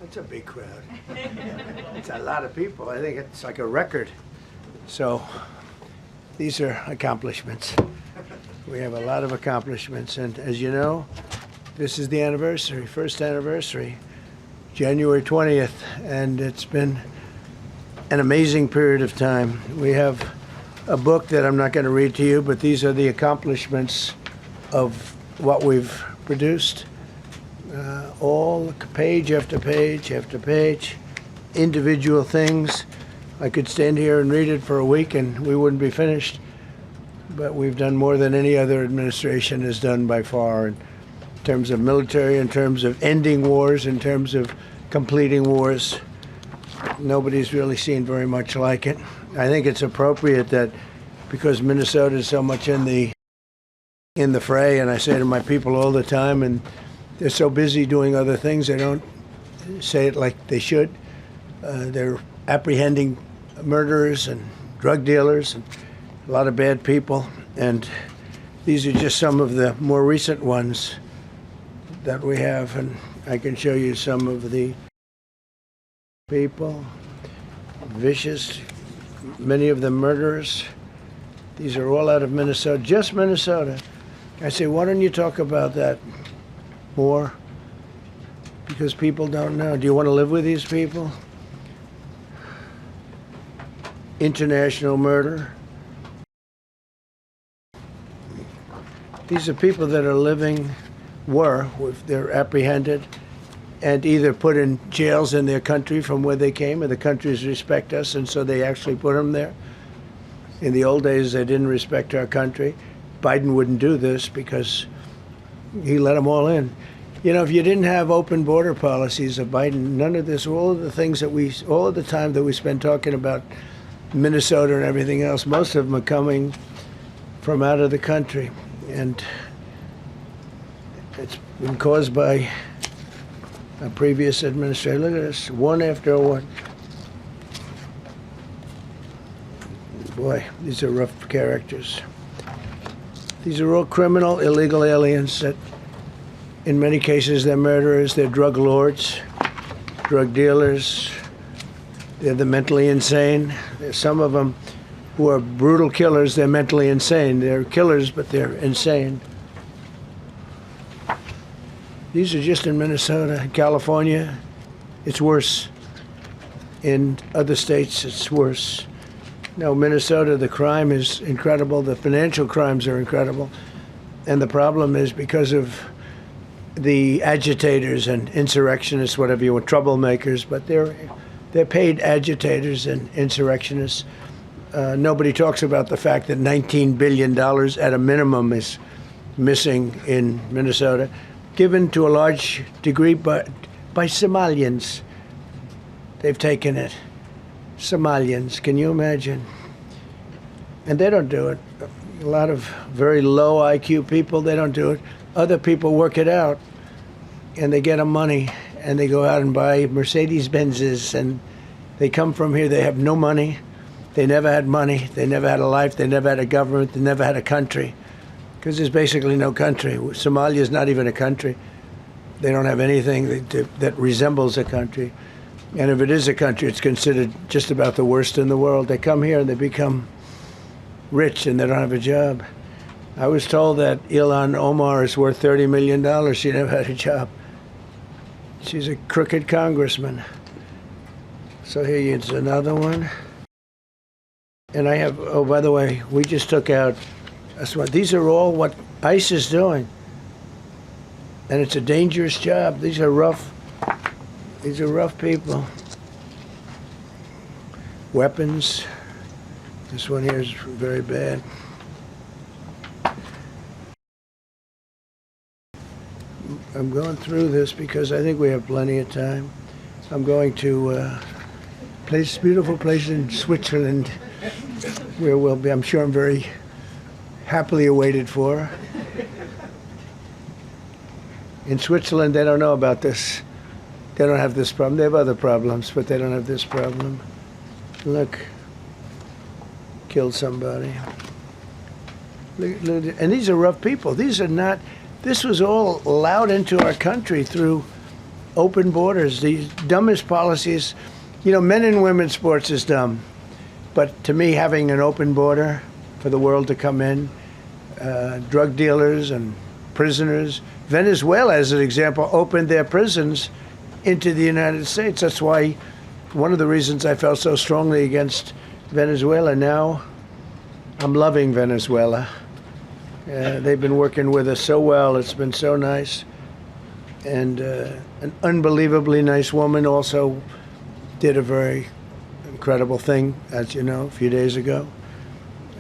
It's a big crowd. It's a lot of people. I think it's like a record. So these are accomplishments. We have a lot of accomplishments. And as you know, this is the anniversary, first anniversary, January 20th. And it's been an amazing period of time. We have a book that I'm not going to read to you, but these are the accomplishments of what we've produced. All page after page after page, individual things. I could stand here and read it for a week and we wouldn't be finished. But we've done more than any other administration has done by far in terms of military, in terms of ending wars, in terms of completing wars. Nobody's really seen very much like it. I think it's appropriate that because Minnesota is so much in the fray, and I say to my people all the time, and they're so busy doing other things, they don't say it like they should. They're apprehending murderers and drug dealers and a lot of bad people. And these are just some of the more recent ones that we have. And I can show you some of the people, vicious, many of them murderers. These are all out of Minnesota, just Minnesota. I say, why don't you talk about that more? Because people don't know. Do you want to live with these people? International murder. These are people that are living, they're apprehended and either put in jails in their country from where they came, and the countries respect us, and so they actually put them there. In the old days, they didn't respect our country. Biden wouldn't do this because he let them all in. You know, if you didn't have open border policies of Biden, none of this, all of the things that all of the time that we spend talking about Minnesota and everything else, most of them are coming from out of the country. And it's been caused by a previous administration. Look at this, one after one. Boy, these are rough characters. These are all criminal, illegal aliens that, in many cases, they're murderers, they're drug lords, drug dealers, they're the mentally insane. There's some of them who are brutal killers, they're mentally insane. They're killers, but they're insane. These are just in Minnesota. California, it's worse. In other states, it's worse. No, Minnesota, the crime is incredible. The financial crimes are incredible. And the problem is because of the agitators and insurrectionists, whatever you want, troublemakers, but they're paid agitators and insurrectionists. Nobody talks about the fact that $19 billion at a minimum is missing in Minnesota, given to a large degree by Somalians. They've taken it. Somalians, can you imagine? And they don't do it. A lot of very low IQ people, they don't do it. Other people work it out, and they get them money, and they go out and buy Mercedes-Benzes, and they come from here, they have no money. They never had money. They never had a life. They never had a government. They never had a country, because there's basically no country. Somalia is not even a country. They don't have anything that resembles a country. And if it is a country, it's considered just about the worst in the world. They come here and they become rich and they don't have a job. I was told that Ilhan Omar is worth $30 million. She never had a job. She's a crooked congressman. So here's another one. And I have, oh, by the way, we just took out, these are all what ICE is doing. And it's a dangerous job. These are rough people. Weapons. This one here is very bad. I'm going through this because I think we have plenty of time. I'm going to beautiful place in Switzerland where we'll be, I'm sure I'm very happily awaited for. In Switzerland, they don't know about this. They don't have this problem. They have other problems, but they don't have this problem. Look, killed somebody. Look, and these are rough people. These are not, this was all allowed into our country through open borders, the dumbest policies. You know, men and women's sports is dumb. But to me, having an open border for the world to come in, drug dealers and prisoners. Venezuela, as an example, opened their prisons into the United States. That's why one of the reasons I felt so strongly against Venezuela. Now I'm loving Venezuela. They've been working with us so well. It's been so nice. And an unbelievably nice woman also did a very incredible thing, as you know, a few days ago.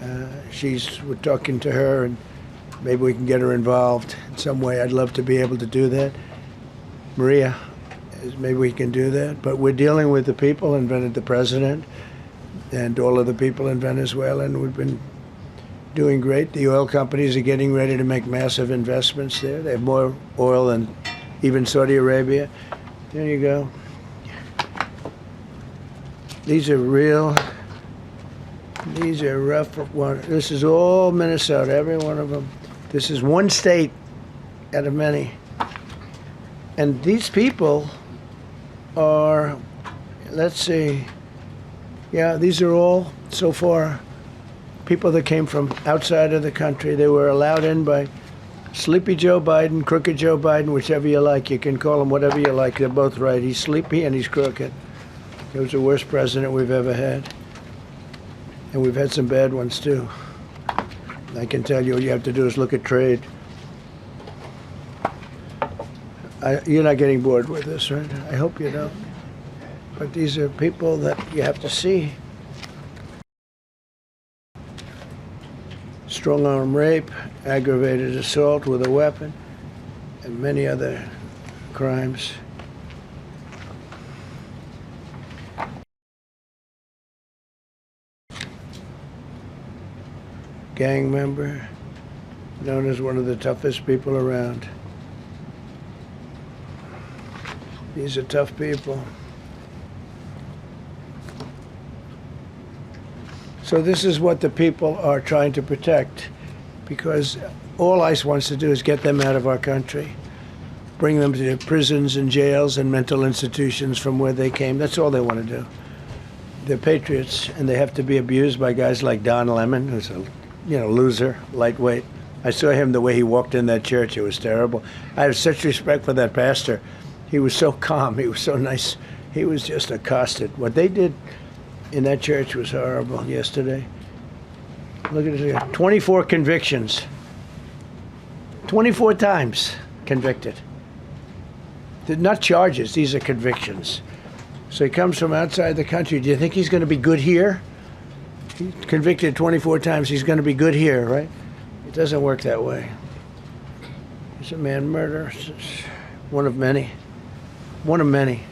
We're talking to her, and maybe we can get her involved in some way. I'd love to be able to do that. Maria, maybe we can do that. But we're dealing with the people and the president and all of the people in Venezuela, and we've been doing great. The oil companies are getting ready to make massive investments there. They have more oil than even Saudi Arabia. There you go. These are rough ones. This is all Minnesota, every one of them. This is one state out of many. And these people are, let's see, yeah, these are all, so far, people that came from outside of the country. They were allowed in by Sleepy Joe Biden, Crooked Joe Biden, whichever you like. You can call him whatever you like. They're both right. He's sleepy and he's crooked. He was the worst president we've ever had. And we've had some bad ones, too. I can tell you, all you have to do is look at trade. You're not getting bored with this, right? I hope you don't. But these are people that you have to see. Strong-arm rape, aggravated assault with a weapon, and many other crimes. Gang member, known as one of the toughest people around. These are tough people. So this is what the people are trying to protect, because all ICE wants to do is get them out of our country, bring them to prisons and jails and mental institutions from where they came. That's all they want to do. They're patriots, and they have to be abused by guys like Don Lemon, who's a loser, lightweight. I saw him the way he walked in that church. It was terrible. I have such respect for that pastor. He was so calm. He was so nice. He was just accosted. What they did in that church was horrible yesterday. Look at this. 24 convictions. 24 times convicted. They're not charges. These are convictions. So he comes from outside the country. Do you think he's going to be good here? He's convicted 24 times. He's going to be good here, right? It doesn't work that way. It's a man murder. It's one of many. One of many.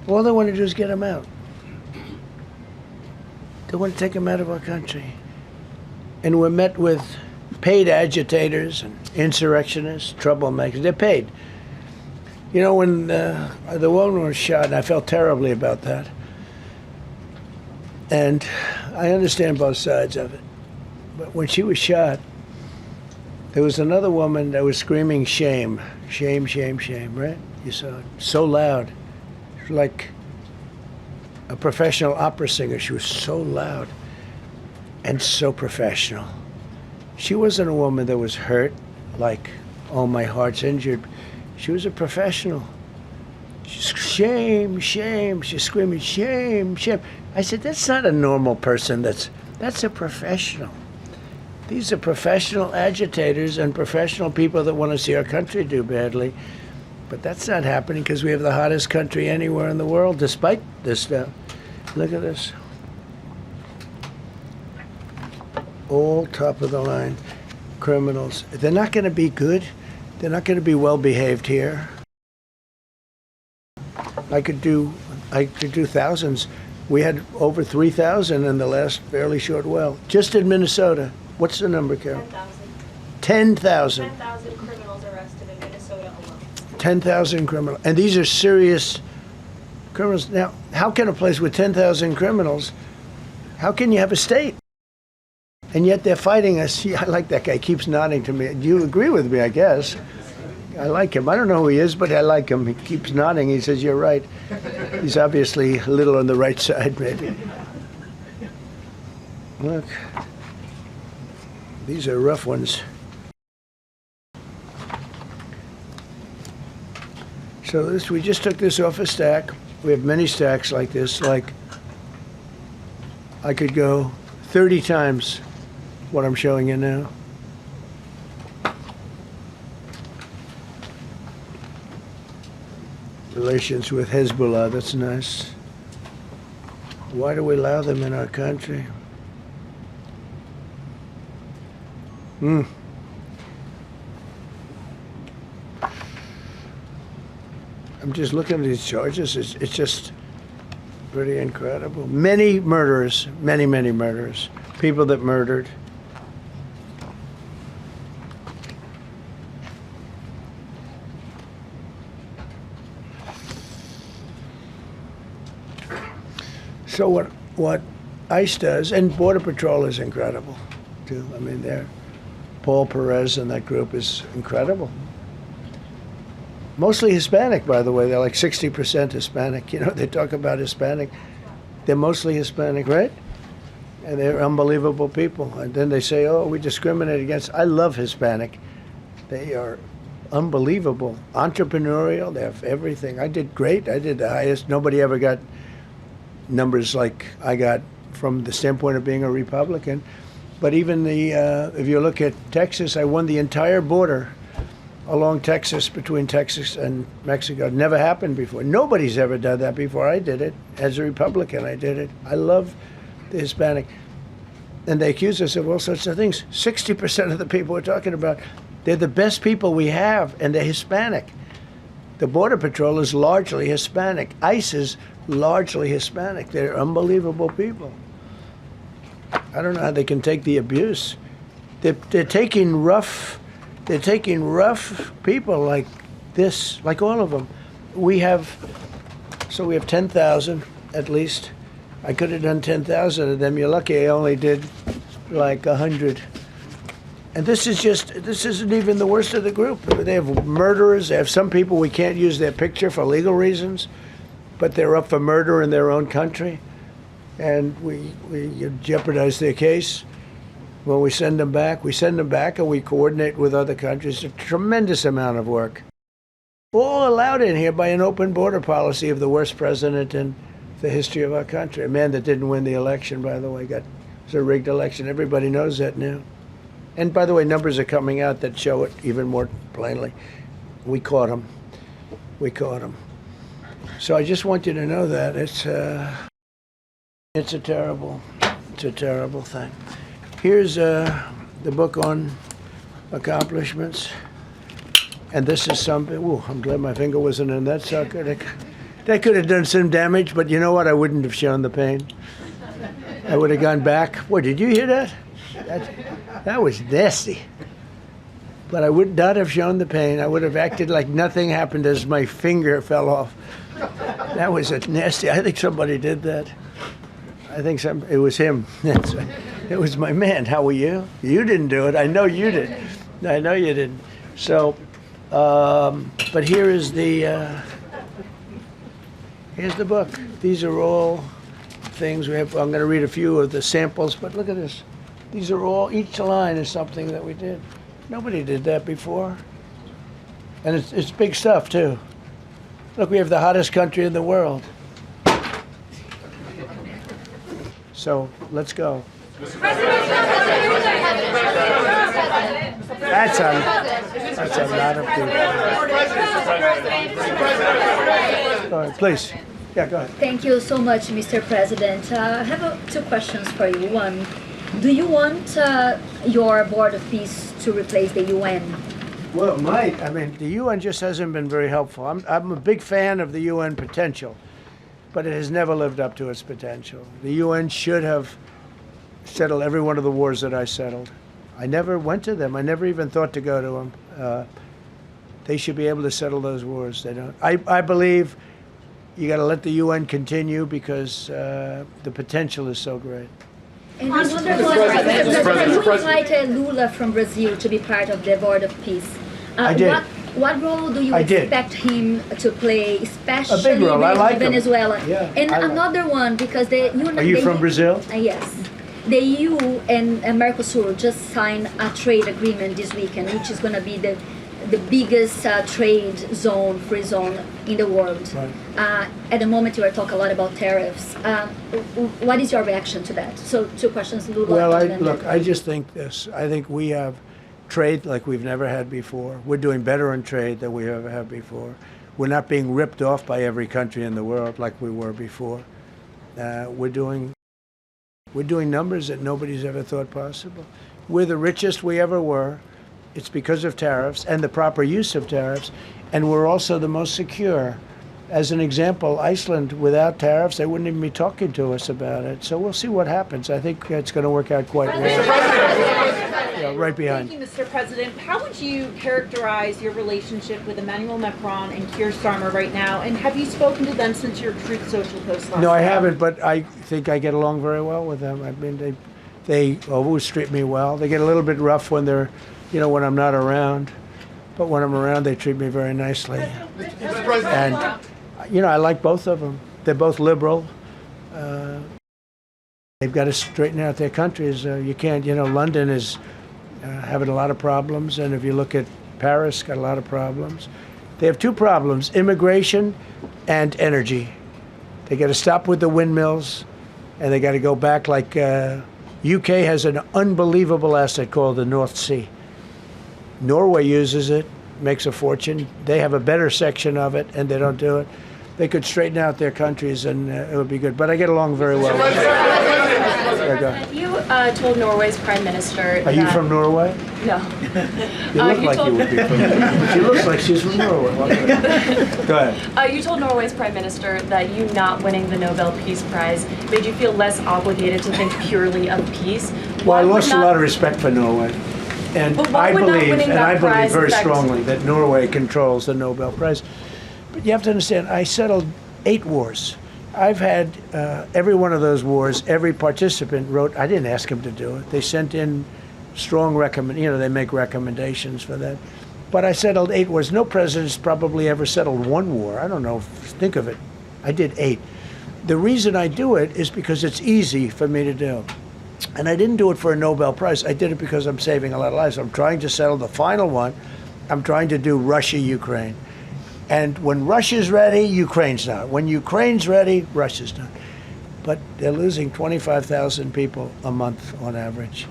All they want to do is get him out. They want to take him out of our country. And we're met with paid agitators and insurrectionists, troublemakers. They're paid. You know, when the woman was shot, and I felt terribly about that. And I understand both sides of it. But when she was shot, there was another woman that was screaming shame, shame, shame, shame, right? You saw it. So loud. She was like a professional opera singer. She was so loud and so professional. She wasn't a woman that was hurt, like, oh, my heart's injured. She was a professional. She's shame, shame. She's screaming shame, shame. I said, that's not a normal person. That's a professional. These are professional agitators and professional people that want to see our country do badly. But that's not happening because we have the hottest country anywhere in the world, despite this stuff. Look at this. All top of the line criminals. They're not going to be good. They're not going to be well behaved here. I could do thousands. We had over 3,000 in the last fairly short while. Just in Minnesota. What's the number, Carol? 10,000. 10,000 criminals arrested in Minnesota alone. 10,000 criminals. And these are serious criminals. Now, how can a place with 10,000 criminals, how can you have a state? And yet they're fighting us. Yeah, I like that guy. He keeps nodding to me. You agree with me, I guess. I like him. I don't know who he is, but I like him. He keeps nodding. He says, you're right. He's obviously a little on the right side, maybe. Look. These are rough ones. So this, we just took this off a stack. We have many stacks like this. Like, I could go 30 times what I'm showing you now. Relations with Hezbollah, that's nice. Why do we allow them in our country? I'm just looking at these charges. It's just pretty incredible. Many murderers, many murderers. People that murdered. So what ICE does, and Border Patrol is incredible, too. I mean, Paul Perez and that group is incredible. Mostly Hispanic, by the way. They're like 60% Hispanic. You know, they talk about Hispanic. They're mostly Hispanic, right? And they're unbelievable people. And then they say, oh, we discriminate against. I love Hispanic. They are unbelievable. Entrepreneurial. They have everything. I did great. I did the highest. Nobody ever got numbers like I got from the standpoint of being a Republican. But even if you look at Texas, I won the entire border along Texas, between Texas and Mexico. It never happened before. Nobody's ever done that before. I did it. As a Republican, I did it. I love the Hispanic. And they accuse us of all sorts of things. 60% of the people we're talking about, they're the best people we have, and they're Hispanic. The Border Patrol is largely Hispanic. ICE is largely Hispanic. They're unbelievable people. I don't know how they can take the abuse. They're taking rough people like this, like all of them. We have 10,000 at least. I could have done 10,000 of them. You're lucky I only did like 100. And this isn't even the worst of the group. They have murderers. They have some people we can't use their picture for legal reasons, but they're up for murder in their own country. And we jeopardize their case. When we send them back and we coordinate with other countries. A tremendous amount of work. All allowed in here by an open border policy of the worst president in the history of our country. A man that didn't win the election, by the way. It was a rigged election. Everybody knows that now. And by the way, numbers are coming out that show it even more plainly. We caught him. So I just want you to know that it's a terrible thing. Here's the book on accomplishments. And this is something, I'm glad my finger wasn't in that sucker. That could have done some damage, but you know what? I wouldn't have shown the pain. I would have gone back. What, did you hear that? That was nasty. But I would not have shown the pain. I would have acted like nothing happened as my finger fell off. That was nasty. I think somebody did that. It was him. It was my man. How were you? You didn't do it. I know you did. I know you didn't. So, but here's the book. These are all things we have. I'm going to read a few of the samples, but look at this. These are all, each line is something that we did. Nobody did that before. And it's big stuff, too. Look, we have the hottest country in the world. So, let's go. That's a lot of people. Go ahead, please. Yeah, go ahead. Thank you so much, Mr. President. I have two questions for you. One, do you want your Board of Peace to replace the UN? Well, it might. I mean, the UN just hasn't been very helpful. I'm a big fan of the UN potential, but it has never lived up to its potential. The UN should have settled every one of the wars that I settled. I never went to them. I never even thought to go to them. They should be able to settle those wars. They don't. I believe you got to let the UN continue because the potential is so great. And I wonder you invited Lula from Brazil to be part of the Board of Peace. I did. What role do you I did. expect him to play, especially A big role. I with like him. Venezuela? Yeah, And I like another one, because the Are you from Brazil? Yes. The EU and Mercosur just signed a trade agreement this weekend, which is going to be the biggest trade zone, free zone in the world. Right. At the moment, you are talking a lot about tariffs. What is your reaction to that? So, two questions, Lula. Well, I just think this. I think we have trade like we've never had before. We're doing better in trade than we ever have before. We're not being ripped off by every country in the world like we were before. We're doing numbers that nobody's ever thought possible. We're the richest we ever were. It's because of tariffs and the proper use of tariffs, and we're also the most secure. As an example, Iceland, without tariffs, they wouldn't even be talking to us about it. So we'll see what happens. I think it's going to work out quite well. Yeah, right behind. Thank you, Mr. President. How would you characterize your relationship with Emmanuel Macron and Keir Starmer right now? And have you spoken to them since your Truth Social post last No, I night? haven't, but I think I get along very well with them. I mean, they always treat me well. They get a little bit rough when they're, when I'm not around. But when I'm around, they treat me very nicely. Mr. President. And, I like both of them. They're both liberal. They've got to straighten out their countries. You can't, London is having a lot of problems. And if you look at Paris, got a lot of problems. They have two problems, immigration and energy. They got to stop with the windmills, and they got to go back like UK has an unbelievable asset called the North Sea. Norway uses it, makes a fortune. They have a better section of it, and they don't do it. They could straighten out their countries, and it would be good. But I get along very well with them. You told Norway's prime minister. Are you from Norway? No. You look like you would be from Norway. But she looks like she's from Norway. Go ahead. You told Norway's prime minister that you not winning the Nobel Peace Prize made you feel less obligated to think purely of peace. Well, I lost a lot of respect for Norway. And I believe very strongly that Norway controls the Nobel Prize. But you have to understand, I settled 8 wars. I've had every one of those wars, every participant wrote, I didn't ask them to do it. They sent in strong they make recommendations for that. But I settled 8 wars. No president's probably ever settled 1 war. I don't know, think of it. I did 8. The reason I do it is because it's easy for me to do. And I didn't do it for a Nobel Prize. I did it because I'm saving a lot of lives. I'm trying to settle the final one. I'm trying to do Russia-Ukraine. And when Russia's ready, Ukraine's not. When Ukraine's ready, Russia's not. But they're losing 25,000 people a month on average.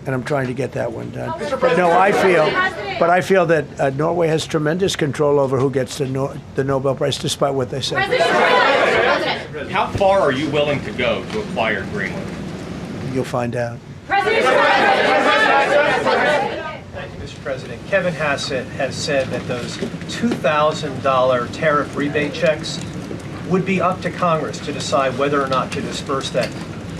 And I'm trying to get that one done. But no, I feel that Norway has tremendous control over who gets the Nobel Prize, despite what they say. How far are you willing to go to acquire Greenland? You'll find out. Mr. President, Kevin Hassett has said that those $2,000 tariff rebate checks would be up to Congress to decide whether or not to disperse that.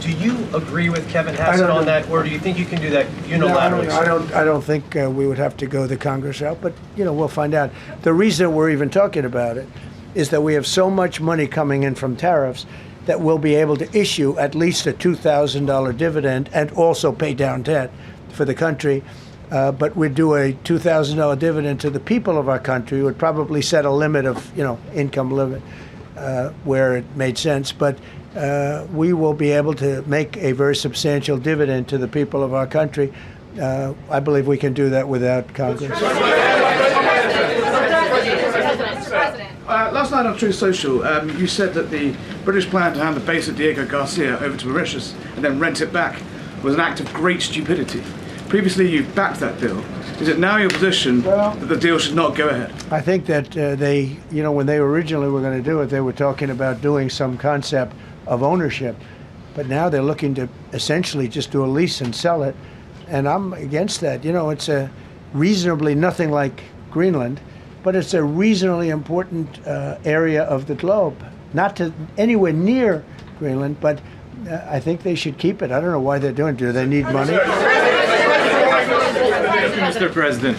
Do you agree with Kevin Hassett on that, or do you think you can do that unilaterally? No, I don't think we would have to go the Congress route, but we'll find out. The reason we're even talking about it is that we have so much money coming in from tariffs that we'll be able to issue at least a $2,000 dividend and also pay down debt for the country. But we'd do a $2,000 dividend to the people of our country. We would probably set a limit of, income limit where it made sense. But we will be able to make a very substantial dividend to the people of our country. I believe we can do that without Congress. Last night on Truth Social, you said that the British plan to hand the base at Diego Garcia over to Mauritius and then rent it back was an act of great stupidity. Previously, you backed that deal. Is it now your position that the deal should not go ahead? I think that they, when they originally were going to do it, they were talking about doing some concept of ownership. But now they're looking to essentially just do a lease and sell it. And I'm against that. It's a reasonably nothing like Greenland, but it's a reasonably important area of the globe. Not to anywhere near Greenland, but I think they should keep it. I don't know why they're doing it. Do they need money? Mr. President,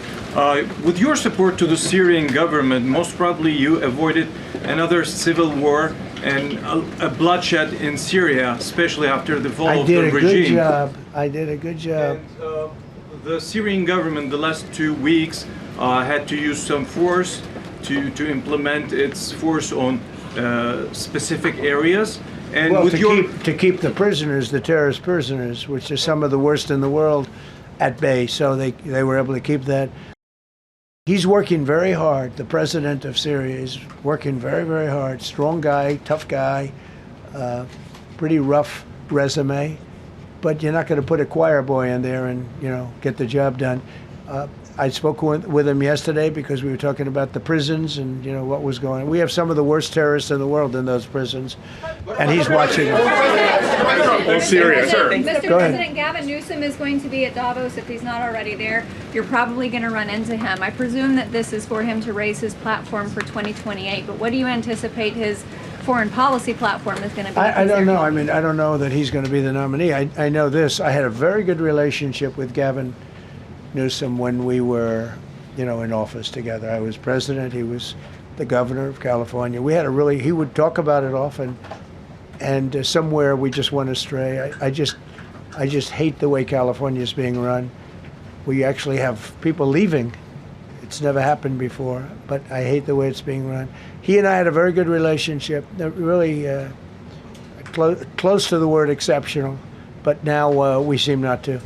with your support to the Syrian government, most probably you avoided another civil war and a bloodshed in Syria, especially after the fall of the regime. I did a good job. And, the Syrian government the last 2 weeks had to use some force to implement its force on specific areas. And Well, with to keep the prisoners, the terrorist prisoners, which are some of the worst in the world, at bay. So they were able to keep that. He's working very hard. The president of Syria is working very, very hard. Strong guy, tough guy, pretty rough resume. But you're not going to put a choir boy in there and, get the job done. I spoke with him yesterday because we were talking about the prisons and, what was going on. We have some of the worst terrorists in the world in those prisons, and he's watching them. Syria, sir. Mr. Go ahead. President, Gavin Newsom is going to be at Davos if he's not already there. You're probably going to run into him. I presume that this is for him to raise his platform for 2028, but what do you anticipate his foreign policy platform is going to be? I don't know. I mean, I don't know that he's going to be the nominee. I know this. I had a very good relationship with Gavin Newsom when we were, in office together. I was president. He was the governor of California. We had he would talk about it often, and somewhere we just went astray. I just hate the way California is being run. We actually have people leaving. It's never happened before, but I hate the way it's being run. He and I had a very good relationship, really close to the word exceptional, but now we seem not to.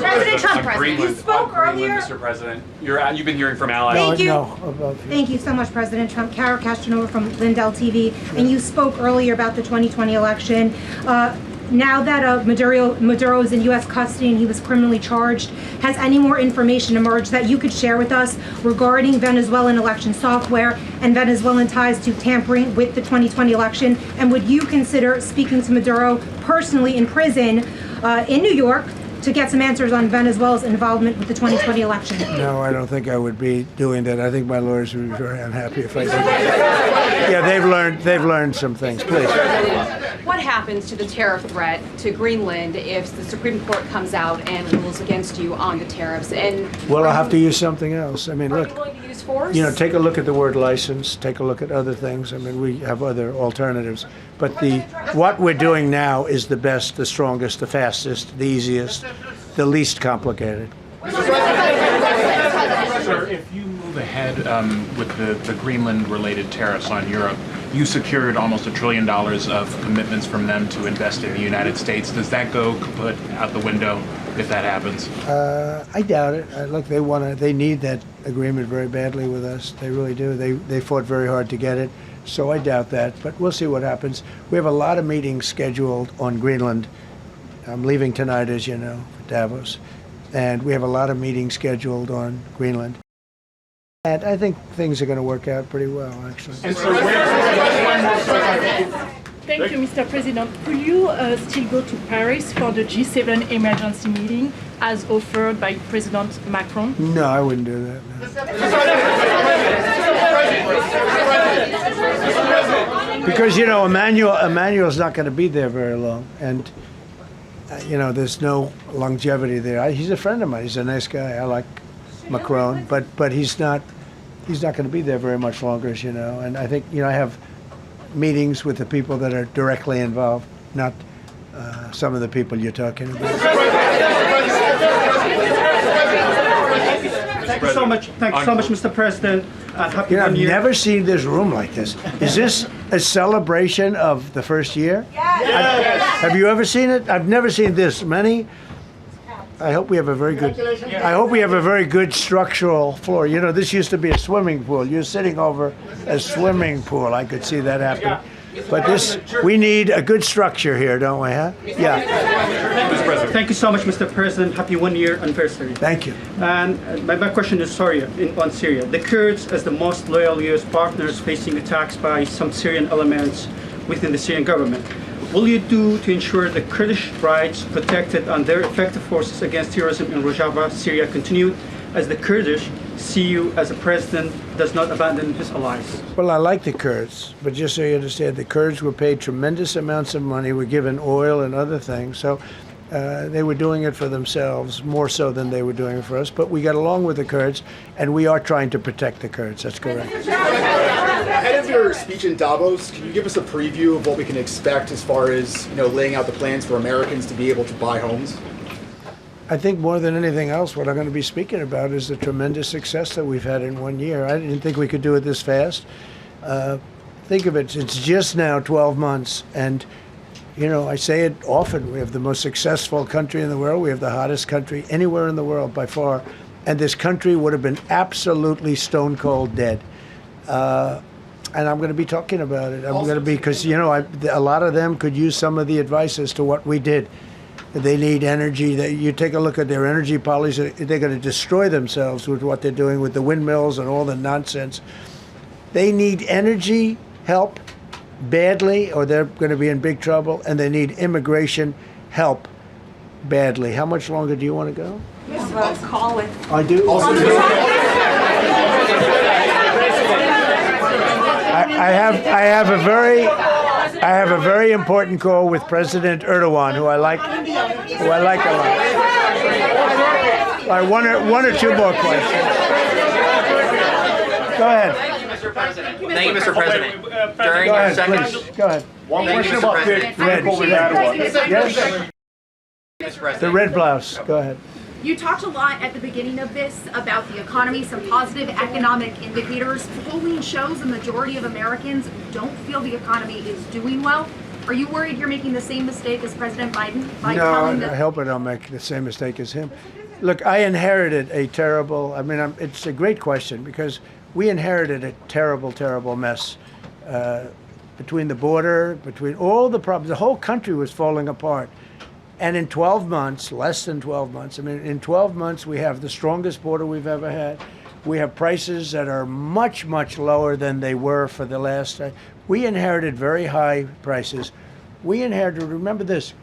President Trump, you spoke earlier. Mr. President. You've been hearing from allies. Thank you. No, Thank you so much, President Trump. Kara Castanova from Lindell TV. And you spoke earlier about the 2020 election. Now that Maduro is in U.S. custody and he was criminally charged, has any more information emerged that you could share with us regarding Venezuelan election software and Venezuelan ties to tampering with the 2020 election? And would you consider speaking to Maduro personally in prison in New York to get some answers on Venezuela's involvement with the 2020 election? No, I don't think I would be doing that. I think my lawyers would be very unhappy if I did that. Yeah, they've learned some things. Please. What happens to the tariff threat to Greenland if the Supreme Court comes out and rules against you on the tariffs? And Well, I'll have to use something else. I mean, are look, you willing to use force? take a look at the word license, take a look at other things. I mean, we have other alternatives. But what we're doing now is the best, the strongest, the fastest, the easiest, the least complicated. Sir, if you move ahead with the Greenland-related tariffs on Europe, you secured almost $1 trillion of commitments from them to invest in the United States. Does that go kaput out the window if that happens? I doubt it. Look, they need that agreement very badly with us. They really do. They fought very hard to get it. So I doubt that, but we'll see what happens. We have a lot of meetings scheduled on Greenland. I'm leaving tonight, as you know, for Davos. And we have a lot of meetings scheduled on Greenland. And I think things are going to work out pretty well, actually. And so Thank you, Mr. President. Will you still go to Paris for the G7 emergency meeting as offered by President Macron? No, I wouldn't do that. No. Because, Emmanuel's not going to be there very long. And, there's no longevity there. He's a friend of mine. He's a nice guy. I like Macron. But he's not going to be there very much longer, as you know. And I think, I have meetings with the people that are directly involved, not some of the people you're talking about. Thank you so much, Mr. President. Happy I've New Year. never seen this room like this. Is this a celebration of the first year? Yes. Have you ever seen it? I've never seen this many. I hope we have a very good structural floor. This used to be a swimming pool. You're sitting over a swimming pool. I could see that happen. But we need a good structure here, don't we, huh? Yeah. Thank you so much, Mr. President. Happy 1 year anniversary. Thank you. And my question is on Syria. The Kurds, as the most loyal U.S. partners, facing attacks by some Syrian elements within the Syrian government. Will you do to ensure the Kurdish rights protected and their effective forces against terrorism in Rojava, Syria continued, as the Kurdish see you as a president does not abandon his allies? Well, I like the Kurds, but just so you understand, the Kurds were paid tremendous amounts of money, were given oil and other things, so they were doing it for themselves, more so than they were doing it for us, but we got along with the Kurds, and we are trying to protect the Kurds, that's correct. Ahead of your speech in Davos, can you give us a preview of what we can expect as far as laying out the plans for Americans to be able to buy homes? I think more than anything else, what I'm going to be speaking about is the tremendous success that we've had in 1 year. I didn't think we could do it this fast. Think of it, it's just now 12 months. And, I say it often, we have the most successful country in the world. We have the hottest country anywhere in the world by far. And this country would have been absolutely stone cold dead. And I'm going to be talking about it. I'm going to be, because, a lot of them could use some of the advice as to what we did. They need energy. You take a look at their energy policy, they're going to destroy themselves with what they're doing with the windmills and all the nonsense. They need energy help badly, or they're going to be in big trouble, and they need immigration help badly. How much longer do you want to go? Call it. I do? I have a very important call with President Erdogan, who I like a lot. All right, one or two more questions. Go ahead. Thank you, Mr. President. During Go your ahead, second, please. Go ahead. One Thank you, question Mr. about President. Yes. The red blouse. Go ahead. You talked a lot at the beginning of this about the economy, some positive economic indicators. Polling shows a majority of Americans don't feel the economy is doing well. Are you worried you're making the same mistake as President Biden by telling I hope I don't make the same mistake as him. Look, I inherited a terrible, it's a great question, because we inherited a terrible, terrible mess between the border, between all the problems. The whole country was falling apart. And in 12 months, less than 12 months, in 12 months, we have the strongest border we've ever had. We have prices that are much, much lower than they were for the last. We inherited very high prices. We inherited, remember this,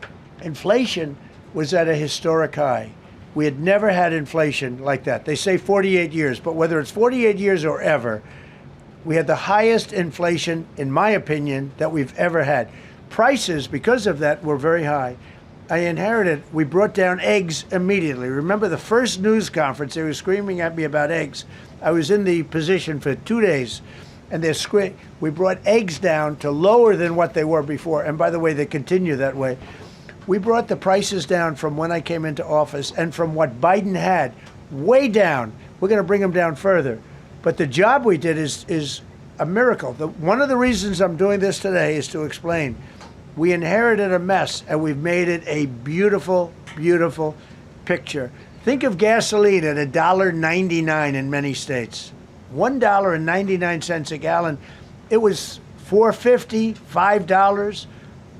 inflation was at a historic high. We had never had inflation like that. They say 48 years, but whether it's 48 years or ever, we had the highest inflation, in my opinion, that we've ever had. Prices, because of that, were very high. I inherited, we brought down eggs immediately. Remember the first news conference, they were screaming at me about eggs. I was in the position for 2 days, and we brought eggs down to lower than what they were before. And by the way, they continue that way. We brought the prices down from when I came into office and from what Biden had, way down. We're going to bring them down further. But the job we did is a miracle. One of the reasons I'm doing this today is to explain. We inherited a mess, and we've made it a beautiful, beautiful picture. Think of gasoline at $1.99 in many states. $1.99 a gallon. It was $4.50, $5,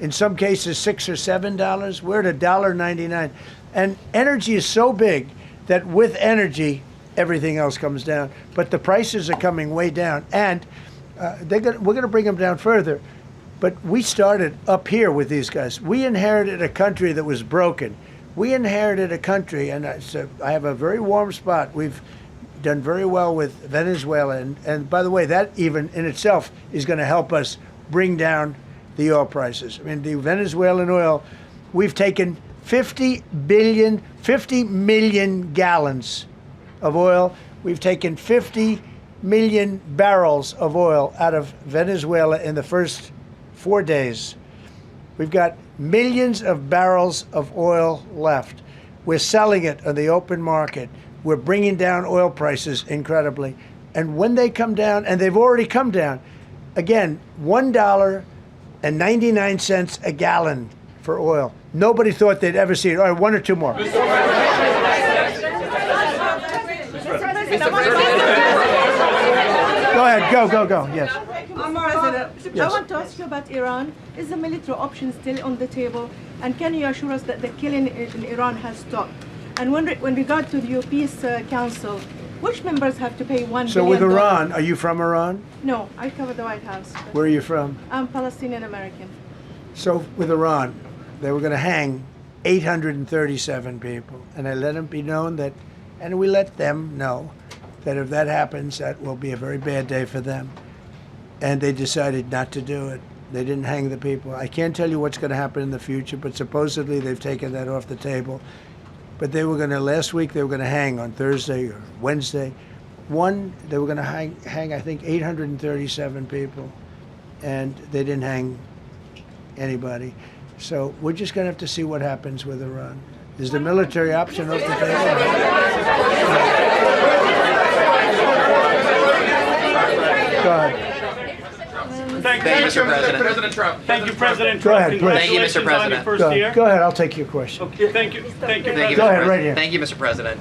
in some cases $6 or $7. We're at $1.99. And energy is so big that with energy, everything else comes down. But the prices are coming way down, and we're going to bring them down further. But we started up here with these guys. We inherited a country that was broken. We inherited a country, and I have a very warm spot. We've done very well with Venezuela. And by the way, that even in itself is going to help us bring down the oil prices. The Venezuelan oil, we've taken 50 million gallons of oil. We've taken 50 million barrels of oil out of Venezuela in the first 4 days. We've got millions of barrels of oil left. We're selling it on the open market. We're bringing down oil prices incredibly. And when they come down, and they've already come down, again, $1.99 a gallon for oil. Nobody thought they'd ever see it. All right, one or two more. Go ahead, go, yes. President, Yes. I want to ask you about Iran. Is the military option still on the table? And can you assure us that the killing in Iran has stopped? And when regard to the Peace Council, which members have to pay $1 billion? So with Iran, are you from Iran? No, I cover the White House. Where are you from? I'm Palestinian American. So with Iran, they were going to hang 837 people. And I let them be known that, and we let them know that if that happens, that will be a very bad day for them. And they decided not to do it. They didn't hang the people. I can't tell you what's going to happen in the future, but supposedly they've taken that off the table. But they were going to, last week, they were going to hang on Thursday or Wednesday. One, they were going to hang, I think, 837 people, and they didn't hang anybody. So we're just going to have to see what happens with Iran. Is the military option off the table? Go ahead. Thank you, Mr. President Trump. Thank you, President Go Trump. ahead, please. Thank you, Mr. President. Go ahead, I'll take your question. Okay, thank you, President. Go ahead, right here. Thank you, Mr. President.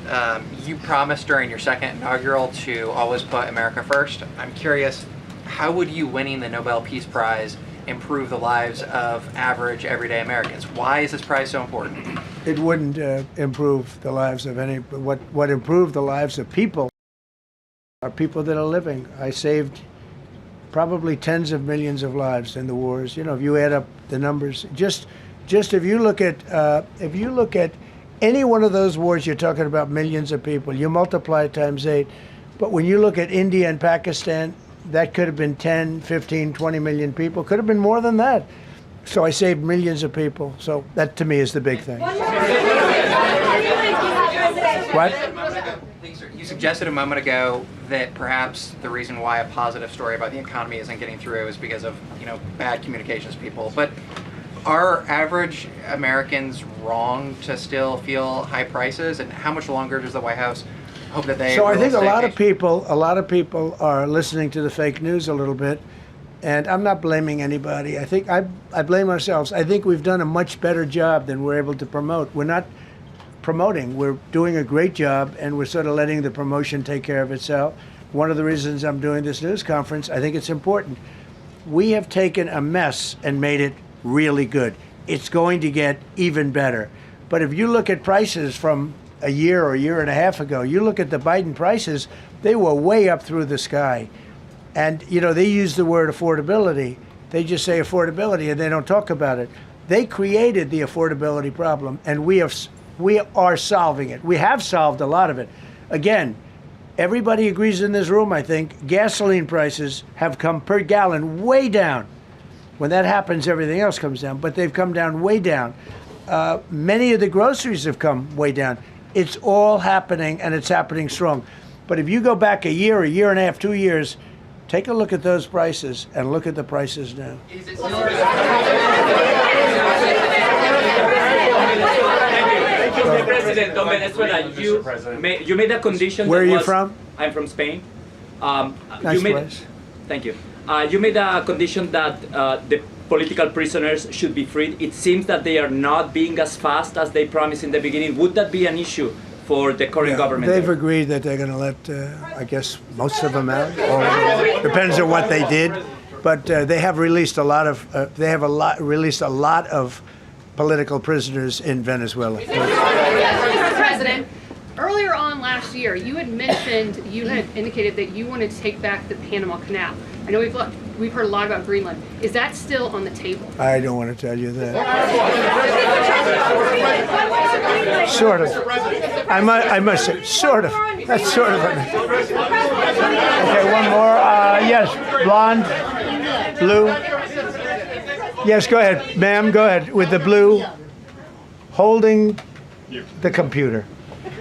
You promised during your second inaugural to always put America first. I'm curious, how would you winning the Nobel Peace Prize improve the lives of average, everyday Americans? Why is this prize so important? It wouldn't improve the lives of any. What improved the lives of people are people that are living. I saved probably tens of millions of lives in the wars. You know, if you add up the numbers, just if you look at any one of those wars, you're talking about millions of people. You multiply it times 8. But when you look at India and Pakistan, that could have been 10, 15, 20 million people. Could have been more than that. So I saved millions of people. So that, to me, is the big thing. What? You suggested a moment ago that perhaps the reason why a positive story about the economy isn't getting through is because of, bad communications people. But are average Americans wrong to still feel high prices? And how much longer does the White House hope that they? So I think a lot of people are listening to the fake news a little bit, and I'm not blaming anybody. I think I blame ourselves. I think we've done a much better job than we're able to promote. We're not promoting. We're doing a great job, and we're sort of letting the promotion take care of itself. One of the reasons I'm doing this news conference, I think it's important. We have taken a mess and made it really good. It's going to get even better. But if you look at prices from a year or a year and a half ago, you look at the Biden prices, they were way up through the sky. And, they use the word affordability. They just say affordability and they don't talk about it. They created the affordability problem, and we are solving it. We have solved a lot of it. Again, everybody agrees in this room, I think, gasoline prices have come per gallon way down. When that happens, everything else comes down, but they've come down way down. Many of the groceries have come way down. It's all happening, and it's happening strong. But if you go back a year and a half, 2 years, take a look at those prices and look at the prices now. Mr. President, on Venezuela, you made a condition. Where are you from? I'm from Spain. Nice place. Thank you. You made a condition that the political prisoners should be freed. It seems that they are not being as fast as they promised in the beginning. Would that be an issue for the current government? They've agreed that they're going to let, I guess, most of them out. Or depends on what they did. But they have released a lot of. Released a lot of political prisoners in Venezuela. Mr. President, earlier on last year, you had indicated that you wanted to take back the Panama Canal. I know we've heard a lot about Greenland. Is that still on the table? I don't want to tell you that. Sort of. I must say, sort of. That's sort of it. Okay, one more. Yes, blonde, blue. Yes, go ahead, ma'am. Go ahead with the blue, holding the computer.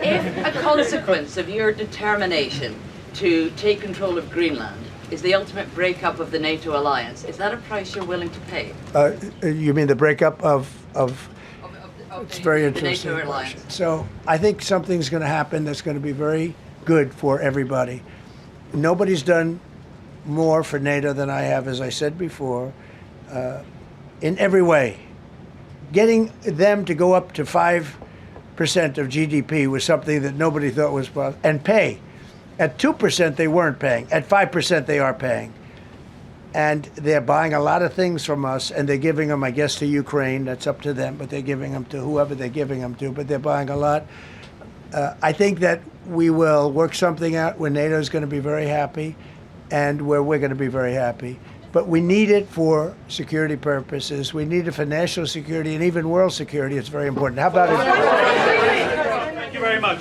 If a consequence of your determination to take control of Greenland is the ultimate breakup of the NATO alliance, is that a price you're willing to pay? You mean the breakup of it's very interesting. The NATO alliance. So I think something's going to happen that's going to be very good for everybody. Nobody's done more for NATO than I have, as I said before, in every way. Getting them to go up to 5% of GDP was something that nobody thought was possible, and pay. At 2%, they weren't paying. At 5%, they are paying. And they're buying a lot of things from us, and they're giving them, I guess, to Ukraine. That's up to them, but they're giving them to whoever they're giving them to, but they're buying a lot. I think that we will work something out where NATO is going to be very happy and where we're going to be very happy. But we need it for security purposes. We need it for national security and even world security. It's very important. How about it? Thank you very much.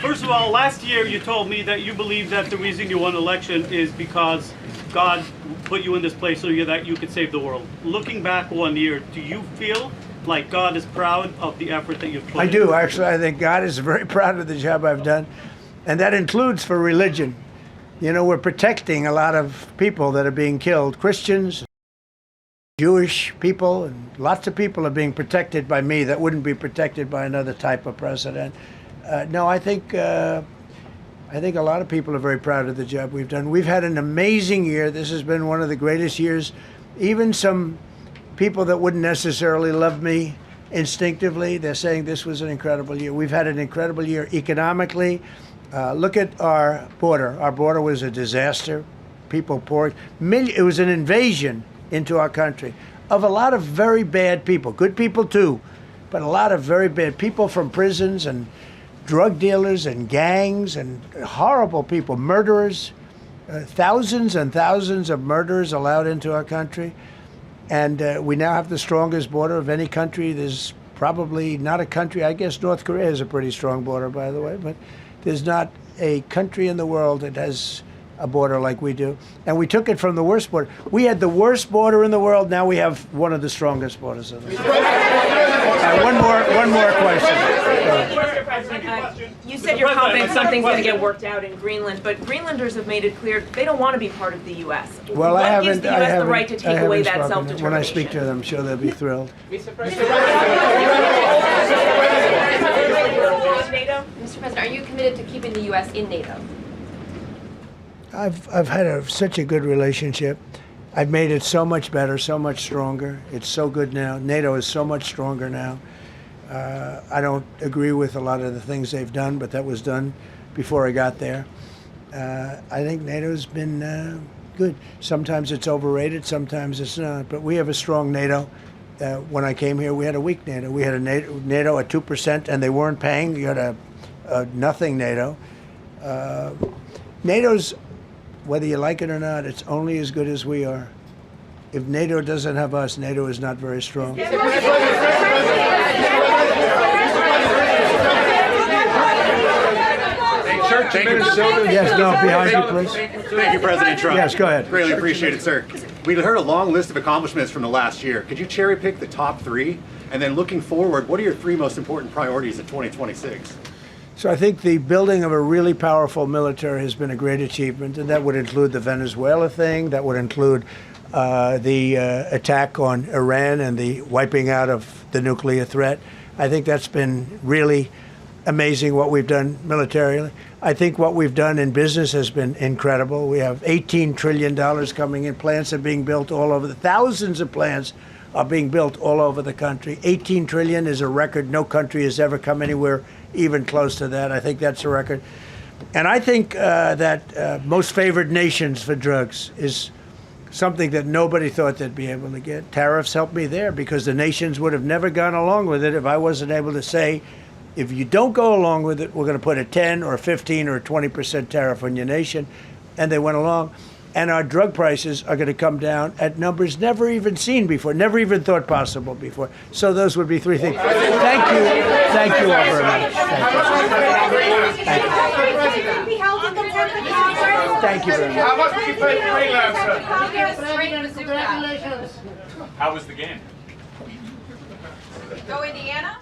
First of all, last year you told me that you believe that the reason you won the election is because God put you in this place so that you could save the world. Looking back 1 year, do you feel like God is proud of the effort that you've put in? I do, actually. I think God is very proud of the job I've done. And that includes for religion. You know, we're protecting a lot of people that are being killed, Christians, Jewish people, and lots of people are being protected by me that wouldn't be protected by another type of president. No, I think a lot of people are very proud of the job we've done. We've had an amazing year. This has been one of the greatest years. Even some people that wouldn't necessarily love me instinctively, they're saying this was an incredible year. We've had an incredible year economically. Look at our border. Our border was a disaster. People poured. It was an invasion into our country of a lot of very bad people. Good people too, but a lot of very bad people from prisons and drug dealers and gangs and horrible people, murderers, thousands and thousands of murderers allowed into our country. And we now have the strongest border of any country. There's probably not a country, I guess North Korea has a pretty strong border, by the way, but there's not a country in the world that has a border like we do. And we took it from the worst border. We had the worst border in the world. Now we have one of the strongest borders in the world. One more question. Mr. President, you said you're confident something's going to get worked out in Greenland, but Greenlanders have made it clear they don't want to be part of the U.S. Well, what gives the U.S. the right to take away that self-determination? When I speak to them, I'm sure they'll be thrilled. Mr. President, are you committed to keeping the U.S. in NATO? I've had such a good relationship. I've made it so much better, so much stronger. It's so good now. NATO is so much stronger now. I don't agree with a lot of the things they've done, but that was done before I got there. I think NATO's been good. Sometimes it's overrated, sometimes it's not. But we have a strong NATO. When I came here, we had a weak NATO. We had a NATO at 2%, and they weren't paying. You had a nothing NATO. NATO's, whether you like it or not, it's only as good as we are. If NATO doesn't have us, NATO is not very strong. Yes, no, behind you, please. Thank you, President Trump. Yes, go ahead. Greatly appreciate it, sir. We heard a long list of accomplishments from the last year. Could you cherry pick the top 3? And then looking forward, what are your 3 most important priorities in 2026? So I think the building of a really powerful military has been a great achievement, and that would include the Venezuela thing, that would include the attack on Iran and the wiping out of the nuclear threat. I think that's been really amazing what we've done militarily. I think what we've done in business has been incredible. We have $18 trillion coming in. Plants are being built all over. Thousands of plants are being built all over the country. 18 trillion is a record. No country has ever come anywhere even close to that. I think that's a record. And I think that most favored nations for drugs is something that nobody thought they'd be able to get. Tariffs helped me there because the nations would have never gone along with it if I wasn't able to say, if you don't go along with it, we're going to put a 10 or 15 or 20% tariff on your nation. And they went along. And our drug prices are going to come down at numbers never even seen before, never even thought possible before. So those would be 3 things. Thank you. Thank you all very much. Thank you very much. How much did you pay for Greenland, sir? How was the game? Go Indiana.